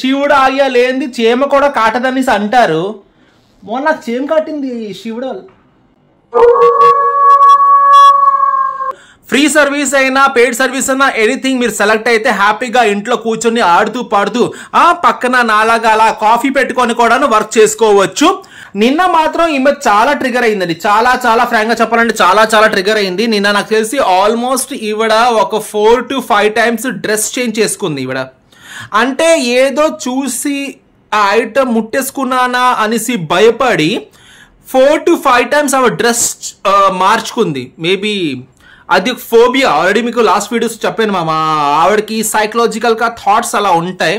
శివుడు ఆజ్ఞ లేనిది చీమ కూడా కాటదనేసి అంటారు. మొన్న నాకు చీమ కాటింది శివుడు. ఫ్రీ సర్వీస్ అయినా పెయిడ్ సర్వీస్ అయినా ఎనీథింగ్ మీరు సెలెక్ట్ అయితే హ్యాపీగా ఇంట్లో కూర్చొని ఆడుతూ పాడుతూ పక్కన నాలాగా అలా కాఫీ పెట్టుకొని కూడా వర్క్ చేసుకోవచ్చు. నిన్న మాత్రం ఈమె చాలా ట్రిగర్ అయిందండి. చాలా ఫ్రాంక్ గా చెప్పాలంటే చాలా ట్రిగర్ అయింది. నిన్న నాకు తెలిసి ఆల్మోస్ట్ ఈవిడ ఒక 4 to 5 times డ్రెస్ చేంజ్ చేసుకుంది. ఈవిడ అంటే ఏదో చూసి ఆ ఐటమ్ ముట్టేసుకున్నానా అనేసి భయపడి 4 to 5 times ఆవిడ డ్రెస్ మార్చుకుంది. మేబీ అది ఫోబియా. ఆల్రెడీ మీకు లాస్ట్ వీడియోస్ చెప్పాను మామ, ఆవిడకి సైకలాజికల్ గా థాట్స్ అలా ఉంటాయి.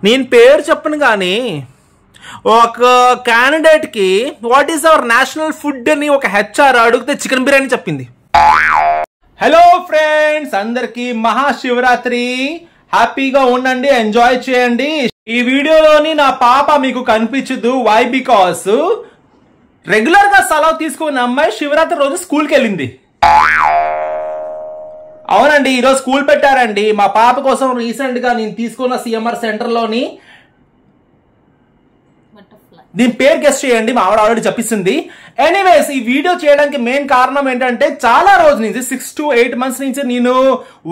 నేను పేరు చెప్పను కానీ ఒక క్యాండిడేట్ కి what is our national food అని ఒక హెచ్ఆర్ అడిగితే చికెన్ బిర్యానీ చెప్పింది. హలో ఫ్రెండ్స్, అందరికి మహాశివరాత్రి. హ్యాపీగా ఉండండి, ఎంజాయ్ చేయండి. ఈ వీడియోలోని నా పాప మీకు కనిపించదు. వై? బికాస్ రెగ్యులర్ గా సెలవు తీసుకున్న అమ్మాయి శివరాత్రి రోజు స్కూల్కి వెళ్ళింది. అవునండి, ఈరోజు స్కూల్ పెట్టారండి. మా పాప కోసం రీసెంట్ గా నేను తీసుకున్న సిఎంఆర్ సెంటర్ లోని దీని పేరు గెస్ట్ చేయండి, మా ఆవిడ ఆల్రెడీ చెప్పిస్తుంది. ఎనీవేస్, ఈ వీడియో చేయడానికి మెయిన్ కారణం ఏంటంటే చాలా రోజు నుంచి 6 to 8 months నుంచి నేను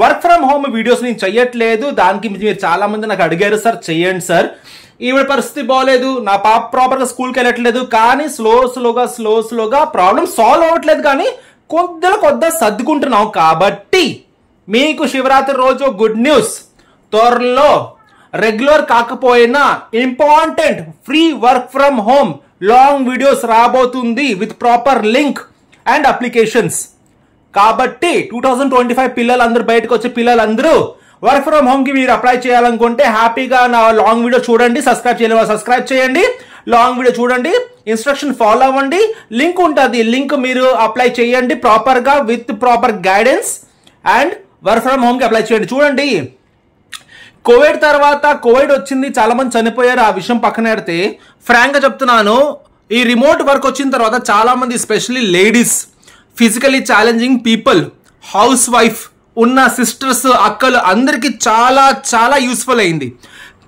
వర్క్ ఫ్రమ్ హోమ్ వీడియోస్ నేను చెయ్యట్లేదు. దానికి మీరు చాలా మంది నాకు అడిగారు, సార్ చెయ్యండి సార్. ఈవిడ పరిస్థితి బాగోలేదు, నా పాప ప్రాపర్ గా స్కూల్కి వెళ్ళట్లేదు. కానీ స్లోగా ప్రాబ్లం సాల్వ్ అవ్వట్లేదు. కానీ కొద్దిగా సర్దుకుంటున్నాం. కాబట్టి మీకు శివరాత్రి రోజు గుడ్ న్యూస్. త్వరలో రెగ్యులర్ కాకపోయినా important free work from home long videos రాబోతుంది with proper link and applications. కాబట్టి 2025 పిల్లలందరూ బయటకు వచ్చే పిల్లలందరూ వర్క్ ఫ్రమ్ హోమ్ కి మీరు అప్లై చేయాలనుకుంటే హ్యాపీగా నా లాంగ్ వీడియో చూడండి. సబ్స్క్రైబ్ చేయలేదు సబ్స్క్రైబ్ చేయండి, లాంగ్ వీడియో చూడండి, ఇన్స్ట్రక్షన్ ఫాలో అవ్వండి. లింక్ ఉంటుంది, లింక్ మీరు అప్లై చేయండి ప్రాపర్ గా with proper guidance and work from home కి అప్లై చేయండి. చూడండి, కోవిడ్ తర్వాత కోవిడ్ వచ్చింది, చాలా మంది చనిపోయారు. ఆ విషయం పక్కన పెడితే ఫ్రాంక్ గా చెప్తున్నాను, ఈ రిమోట్ వర్క్ వచ్చిన తర్వాత చాలా మంది especially ladies, physically challenging people, house wife ఉన్న సిస్టర్స్, అక్కలు అందరికీ చాలా యూస్ఫుల్ అయింది.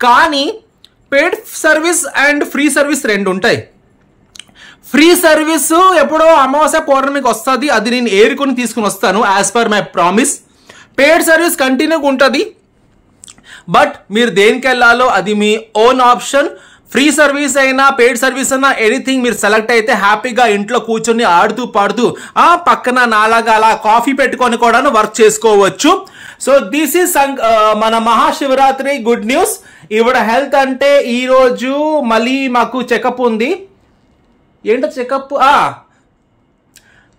కానీ paid service and free service రెండు ఉంటాయి. ఫ్రీ సర్వీస్ ఎప్పుడో అమావాస్య పౌర్ణమికి వస్తుంది, అది నేను ఏరుకొని తీసుకుని వస్తాను as per my promise. Paid service కంటిన్యూగా ఉంటుంది, బట్ మీరు దేనికి వెళ్ళాలో అది మీ ఓన్ ఆప్షన్. ఫ్రీ సర్వీస్ అయినా పెయిడ్ సర్వీస్ అయినా ఎనీథింగ్ మీరు సెలెక్ట్ అయితే హ్యాపీగా ఇంట్లో కూర్చొని ఆడుతూ పాడుతూ పక్కన నాలాగా అలా కాఫీ పెట్టుకొని కూడా వర్క్ చేసుకోవచ్చు. సో దిస్ ఈస్ మన మహాశివరాత్రి గుడ్ న్యూస్. ఈవిడ హెల్త్ అంటే ఈ రోజు మళ్ళీ మాకు చెకప్ ఉంది. ఏంటో చెకప్?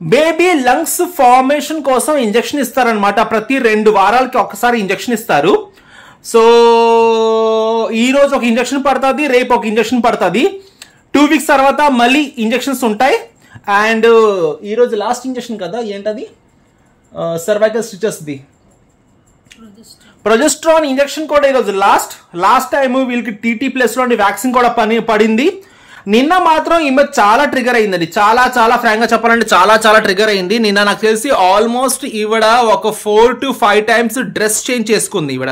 బేబీ లంగ్స్ ఫార్మేషన్ కోసం ఇంజెక్షన్ ఇస్తారనమాట. ప్రతి 2 వారాలకి ఒకసారి ఇంజెక్షన్ ఇస్తారు. సో ఈ రోజు ఒక ఇంజెక్షన్ పడుతుంది, రేపు ఒక ఇంజెక్షన్ పడుతుంది. 2 weeks తర్వాత మళ్ళీ ఇంజెక్షన్స్ ఉంటాయి. అండ్ ఈ రోజు లాస్ట్ ఇంజెక్షన్ కదా, ఏంటది? సర్వైకల్ స్టిచెస్ది ప్రొజెస్ట్రాన్ ఇంజెక్షన్ కూడా ఈరోజు లాస్ట్ టైం వీళ్ళకి టీటీ ప్లస్ లో వ్యాక్సిన్ కూడా పడింది. నిన్న మాత్రం ఈమె చాలా ట్రిగర్ అయిందండి. చాలా ఫ్రాంక్ గా చెప్పాలంటే చాలా ట్రిగర్ అయింది. నిన్న నాకు తెలిసి ఆల్మోస్ట్ ఈవిడ ఒక 4 to 5 times డ్రెస్ చేంజ్ చేసుకుంది. ఈవిడ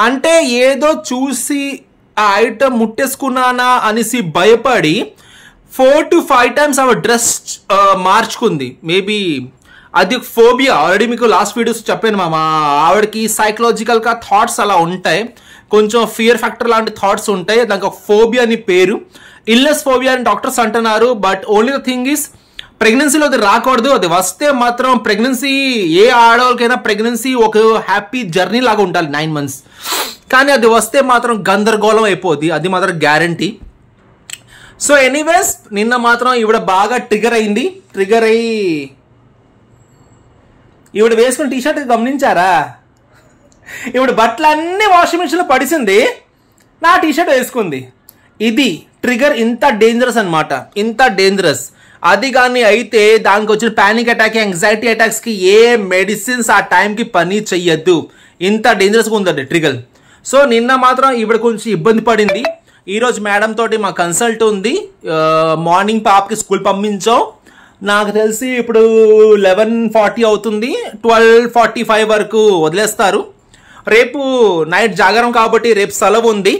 అంటే ఏదో చూసి ఆ ఐటమ్ ముట్టేసుకున్నానా అనేసి భయపడి 4 to 5 times ఆవిడ డ్రెస్ మార్చుకుంది. మేబీ అది ఫోబియా. ఆల్రెడీ మీకు లాస్ట్ వీడియోస్ చెప్పాను మామ, ఆవిడకి సైకలాజికల్ గా థాట్స్ అలా ఉంటాయి, కొంచెం ఫియర్ ఫ్యాక్టర్ లాంటి థాట్స్ ఉంటాయి. దానికి ఒక ఫోబియా అని పేరు, ఇల్నెస్ ఫోబియా అని డాక్టర్స్ అంటున్నారు. But only the thing is ప్రెగ్నెన్సీలో అది రాకూడదు. అది వస్తే మాత్రం ప్రెగ్నెన్సీ, ఏ ఆడవాళ్ళకైనా ప్రెగ్నెన్సీ ఒక హ్యాపీ జర్నీ లాగా ఉండాలి 9 months. కానీ అది వస్తే మాత్రం గందరగోళం అయిపోద్ది, అది మాత్రం గ్యారంటీ. సో ఎనీవేస్, నిన్న మాత్రం ఈవిడ బాగా ట్రిగర్ అయింది. ట్రిగర్ అయ్యి ఈవిడ వేసుకున్న టీషర్ట్ గమనించారా? ఈవిడ బట్టలు అన్ని వాషింగ్ మిషన్లో పడిసింది, నా టీషర్ట్ వేసుకుంది. ఇది ట్రిగర్. ఇంత డేంజరస్ అనమాట, ఇంత డేంజరస్. అది కానీ అయితే దానికి వచ్చిన ప్యానిక్ అటాక్, యాంగ్జైటీ అటాక్స్ కి ఏ మెడిసిన్స్ ఆ టైంకి పని చెయ్యొద్దు. ఇంత డేంజరస్గా ఉందండి ట్రిగర్. సో నిన్న మాత్రం ఈవిడ కొంచెం ఇబ్బంది పడింది. ఈరోజు మేడం తోటి మా కన్సల్ట్ ఉంది. మార్నింగ్ పాపకి స్కూల్ పంపించాం. నాకు తెలిసి ఇప్పుడు 11:40 అవుతుంది, 12:45 వరకు వదిలేస్తారు. రేపు నైట్ జాగారం కాబట్టి రేపు సెలవు ఉంది.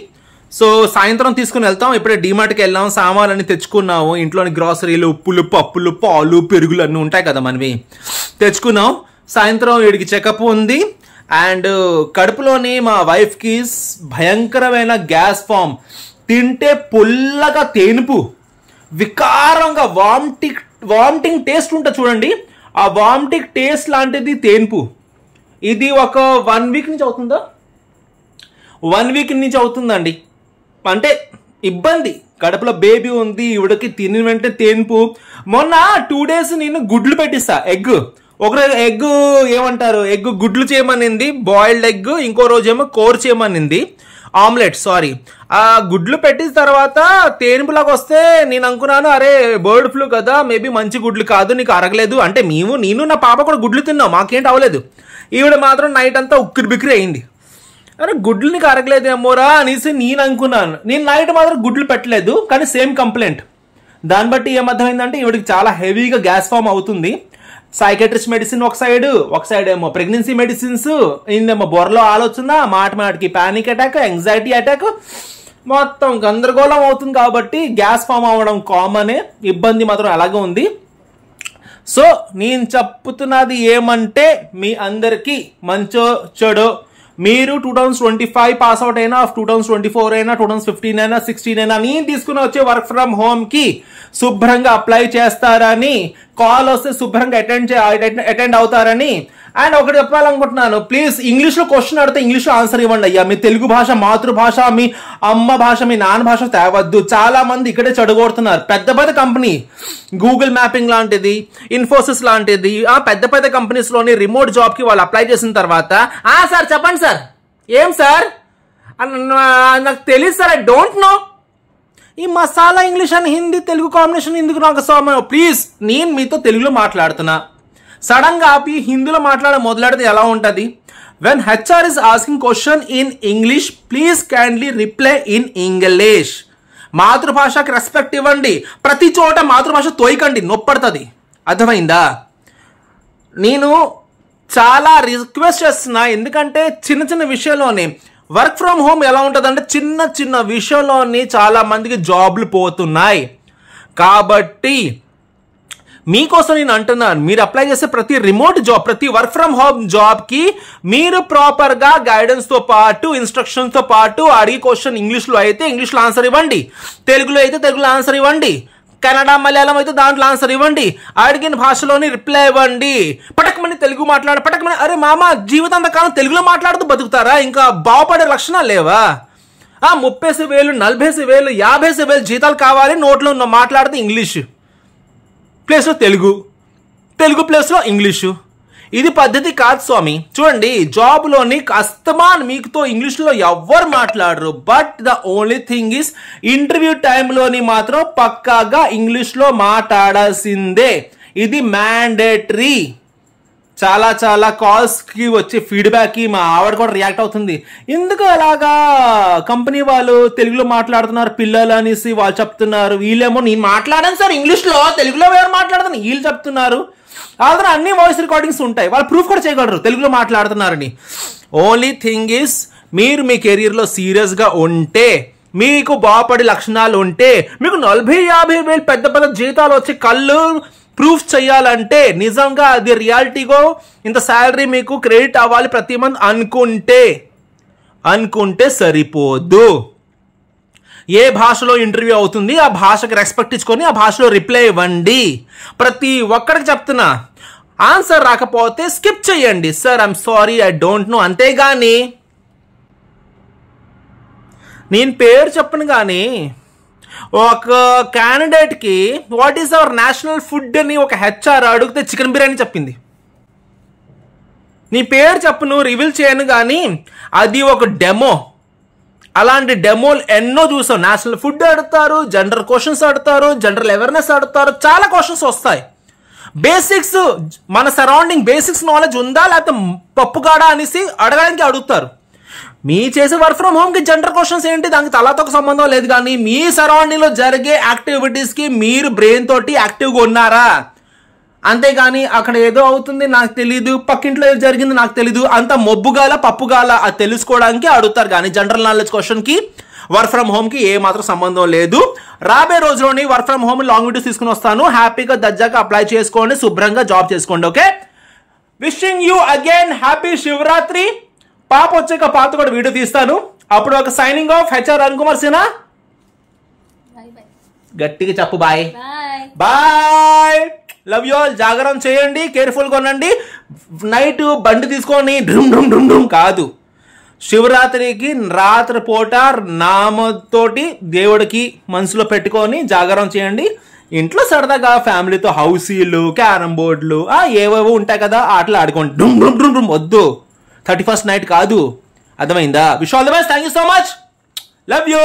సో సాయంత్రం తీసుకుని వెళ్తాం. ఇప్పుడే డిమార్ట్కి వెళ్ళాం, సామాన్లన్నీ తెచ్చుకున్నాము. ఇంట్లోని గ్రాసరీలు, ఉప్పులు, పప్పులు, పాలు, పెరుగులు అన్నీ ఉంటాయి కదా మనవి, తెచ్చుకున్నాం. సాయంత్రం వీడికి చెకప్ ఉంది. అండ్ కడుపులోని మా వైఫ్కి భయంకరమైన గ్యాస్ ఫామ్, తింటే పుల్లగా తేనుపు, వికారంగా వామిటింగ్ టేస్ట్ ఉంటుంది చూడండి, ఆ వామిటింగ్ టేస్ట్ లాంటిది తేనుపు. ఇది ఒక 1 వీక్ నుంచి అవుతుందా, 1 వీక్ నుంచి అవుతుందండి. అంటే ఇబ్బంది, కడుపులో బేబీ ఉంది, ఇవిడకి తిని వెంటనే తేనుపు. మొన్న 2 days నేను గుడ్లు పెట్టిస్తా, ఒక ఎగ్ ఏమంటారు, ఎగ్ గుడ్లు చేయమనింది, బాయిల్డ్ ఎగ్. ఇంకో రోజేమో కోర్ చేయమనింది, ఆమ్లెట్. సారీ, ఆ గుడ్లు పెట్టిన తర్వాత తేనుపులాగా వస్తే నేను అనుకున్నాను, అరే బర్డ్ ఫ్లూ కదా, మేబీ మంచి గుడ్లు కాదు, నీకు అరగలేదు అంటే. నేను నా పాప కూడా గుడ్లు తిన్నాం, మాకేంటి అవ్వలేదు. ఈవిడ మాత్రం నైట్ అంతా ఉక్కిరి బిక్కిరి అయింది. అరే గుడ్లు నీకు అరగలేదేమోరా అనేసి నేను అనుకున్నాను. నేను నైట్ మాత్రం గుడ్లు పెట్టలేదు, కానీ సేమ్ కంప్లైంట్. దాన్ని బట్టి ఏమర్థమైందంటే ఈవిడికి చాలా హెవీగా గ్యాస్ ఫామ్ అవుతుంది. సైకాట్రిస్ట్ మెడిసిన్ ఒక సైడ్ ఏమో ప్రెగ్నెన్సీ మెడిసిన్స్, ఇందేమో బొర్రలో ఆలోచన, మాటికి పానిక్ అటాక్, యాంగ్జైటీ అటాక్, మొత్తం గందరగోళం అవుతుంది. కాబట్టి గ్యాస్ ఫామ్ అవ్వడం కామనే, ఇబ్బంది మాత్రం అలాగే ఉంది. సో నేను చెప్తున్నది ఏమంటే, మీ అందరికీ మంచో చెడో, మీరు 2025 పాస్ అవుట్ అయినా, 2024 అయినా, 2015 అయినా, 16 అయినా, నేను తీసుకుని వచ్చే వర్క్ ఫ్రమ్ హోమ్ కి శుభ్రంగా అప్లై చేస్తారని, కాల్ వస్తే శుభ్రంగా అటెండ్ అవుతారని. అండ్ ఒకటి చెప్పాలనుకుంటున్నాను, ప్లీజ్ ఇంగ్లీష్ లో క్వశ్చన్ అడిగితే ఇంగ్లీష్ లో ఆన్సర్ ఇవ్వండి అయ్యా. మీ తెలుగు భాష, మాతృభాష, మీ అమ్మ భాష, మీ నాన్న భాష తేవద్దు. చాలా మంది ఇక్కడే చెడగొడుతున్నారు. పెద్ద కంపెనీ, గూగుల్ మ్యాపింగ్ లాంటిది, ఇన్ఫోసిస్ లాంటిది, పెద్ద కంపెనీస్ లోని రిమోట్ జాబ్ కి వాళ్ళు అప్లై చేసిన తర్వాత, సార్ చెప్పండి సార్, ఏం సార్ నాకు తెలియదు సార్, ఐ డోంట్ నో. ఈ మసాలా ఇంగ్లీష్ అని హిందీ తెలుగు కాంబినేషన్ ఎందుకు నాకు? ప్లీజ్, నేను మీతో తెలుగులో మాట్లాడుతున్నా, సడన్ గా ఆపి హిందీలో మొదలెడితే ఎలా ఉంటది? When HR is asking question in English, please kindly reply in English. మాతృభాషకి రెస్పెక్ట్ ఇవ్వండి. ప్రతి చోట మాతృభాష తోయకండి, నొప్పడుతుంది. అర్థమైందా? నేను చాలా రిక్వెస్ట్ చేస్తున్నా, ఎందుకంటే చిన్న విషయంలోనే వర్క్ ఫ్రమ్ హోమ్ ఎలా ఉంటుందంటే, చిన్న విషయంలోని చాలా మందికి జాబ్లు పోతున్నాయి. కాబట్టి మీకోసం నేను అంటున్నాను, మీరు అప్లై చేసే ప్రతి రిమోట్ జాబ్, ప్రతి వర్క్ ఫ్రమ్ హోమ్ జాబ్ కి మీరు ప్రాపర్ గా గైడెన్స్ తో పాటు, ఇన్స్ట్రక్షన్స్ తో పాటు, అడిగి క్వశ్చన్ ఇంగ్లీష్ లో అయితే ఇంగ్లీష్ లో ఆన్సర్ ఇవ్వండి, తెలుగులో అయితే తెలుగులో ఆన్సర్ ఇవ్వండి, కన్నడ మలయాళం అయితే దాంట్లో ఆన్సర్ ఇవ్వండి, అడిగిన భాషలోని రిప్లై ఇవ్వండి. పటకమని తెలుగు పటకమని, అరే మామ జీవితాంతకాలం తెలుగులో మాట్లాడుతూ బతుకుతారా? ఇంకా బాగుపడే లక్షణాలు లేవా? 30,000, 40,000, 50,000 జీతాలు కావాలి, నోట్లో మాట్లాడితే ఇంగ్లీష్ ప్లేస్లో తెలుగు ప్లేస్లో ఇంగ్లీషు. ఇది పద్ధతి కాదు స్వామి. చూడండి, జాబ్లోని కస్టమర్ మీకుతో ఇంగ్లీష్లో ఎవ్వరు మాట్లాడరు. But the only thing is, interview టైంలోని మాత్రం పక్కాగా ఇంగ్లీష్లో మాట్లాడాల్సిందే. ఇది మ్యాండేటరీ. చాలా కాల్స్ కి వచ్చే ఫీడ్బ్యాక్ కి మా ఆవిడ కూడా రియాక్ట్ అవుతుంది. ఎందుకు అలాగా కంపెనీ వాళ్ళు తెలుగులో మాట్లాడుతున్నారు పిల్లలు అనేసి వాళ్ళు చెప్తున్నారు. వీళ్ళేమో నేను మాట్లాడాను సార్ ఇంగ్లీష్ లో, తెలుగులో వేరు మాట్లాడుతాను వీళ్ళు చెప్తున్నారు. ఆల్రెడీ అన్ని వాయిస్ రికార్డింగ్స్ ఉంటాయి, వాళ్ళు ప్రూఫ్ కూడా చేయగలరు తెలుగులో మాట్లాడుతున్నారని. ఓన్లీ థింగ్ ఇస్, మీరు మీ కెరీర్ లో సీరియస్ గా ఉంటే, మీకు బాగుపడే లక్షణాలు ఉంటే, మీకు 40-50 వేలు పెద్ద జీతాలు వచ్చి కళ్ళు ప్రూఫ్ చేయాలంటే, నిజంగా అది రియాలిటీగో ఇంత శాలరీ మీకు క్రెడిట్ అవ్వాలి ప్రతి మంత్ అనుకుంటే సరిపోదు. ఏ భాషలో ఇంటర్వ్యూ అవుతుంది ఆ భాషకి రెస్పెక్ట్ ఇచ్చుకొని ఆ భాషలో రిప్లై ఇవ్వండి. ప్రతి ఒక్కరికి చెప్తున్నా, ఆన్సర్ రాకపోతే స్కిప్ చేయండి. Sir I'm sorry, I don't know. అంతేగాని నేను పేరు చెప్పను కానీ ఒక క్యాండిడేట్ కి what is our national food అని ఒక హెచ్ఆర్ అడిగితే చికెన్ బిర్యానీ చెప్పింది. నీ పేరు చెప్పను, రివీల్ చేయను కానీ అది ఒక డెమో. అలాంటి డెమోలు ఎన్నో చూసాం. నేషనల్ ఫుడ్ అడుగుతారు, జనరల్ క్వశ్చన్స్ అడుగుతారు, జనరల్ అవేర్నెస్ అడుగుతారు, చాలా క్వశ్చన్స్ వస్తాయి. బేసిక్స్, మన సరౌండింగ్ బేసిక్స్ నాలెడ్జ్ ఉందా లేకపోతే పప్పుగాడా అనేసి అడగడానికి అడుగుతారు. మీ చేసే వర్క్ ఫ్రమ్ హోమ్ కి జనరల్ క్వశ్చన్స్ ఏంటి, దానికి తలతో సంబంధం లేదు. కానీ మీ సరౌండింగ్ లో జరిగే యాక్టివిటీస్ కి మీరు బ్రెయిన్ తోటి యాక్టివ్గా ఉన్నారా అంతేగాని అక్కడ ఏదో అవుతుంది నాకు తెలీదు, పక్కింట్లో ఏదో జరిగింది నాకు తెలీదు, అంత మొబ్బుగాల పప్పుగాల అది తెలుసుకోవడానికి అడుగుతారు. కానీ జనరల్ నాలెడ్జ్ క్వశ్చన్ కి వర్క్ ఫ్రమ్ హోమ్ కి ఏ మాత్రం సంబంధం లేదు. రాబోయే రోజులోని work from home long videos తీసుకుని వస్తాను. హ్యాపీగా దజ్జాగా అప్లై చేసుకోండి, శుభ్రంగా జాబ్ చేసుకోండి. Okay, wishing you again happy Shivaratri. పాప వచ్చాక పాపతో కూడా వీడియో తీస్తాను. అప్పుడు ఒక signing off HR Arun Kumar Sinha. గట్టిగా చెప్పు bye bye, love you all. జాగరణ చేయండి, కేర్ఫుల్గా ఉండండి. నైట్ బండి తీసుకొని డ్రుమ్ డ్రుమ్ డ్రుమ్ డ్రుమ్ కాదు, శివరాత్రికి రాత్రి పూట నామతోటి దేవుడికి మనసులో పెట్టుకొని జాగరణ చేయండి. ఇంట్లో సరదాగా ఫ్యామిలీతో హౌసీలు, క్యారమ్ బోర్డులు ఏవేవో ఉంటాయి కదా, ఆటలు ఆడుకోండి. డుమ్ డుమ్ డుమ్ డుమ్ వద్దు, 31st నైట్ కాదు. అర్థమైందా? Wish all the best. Thank you so much. Love you.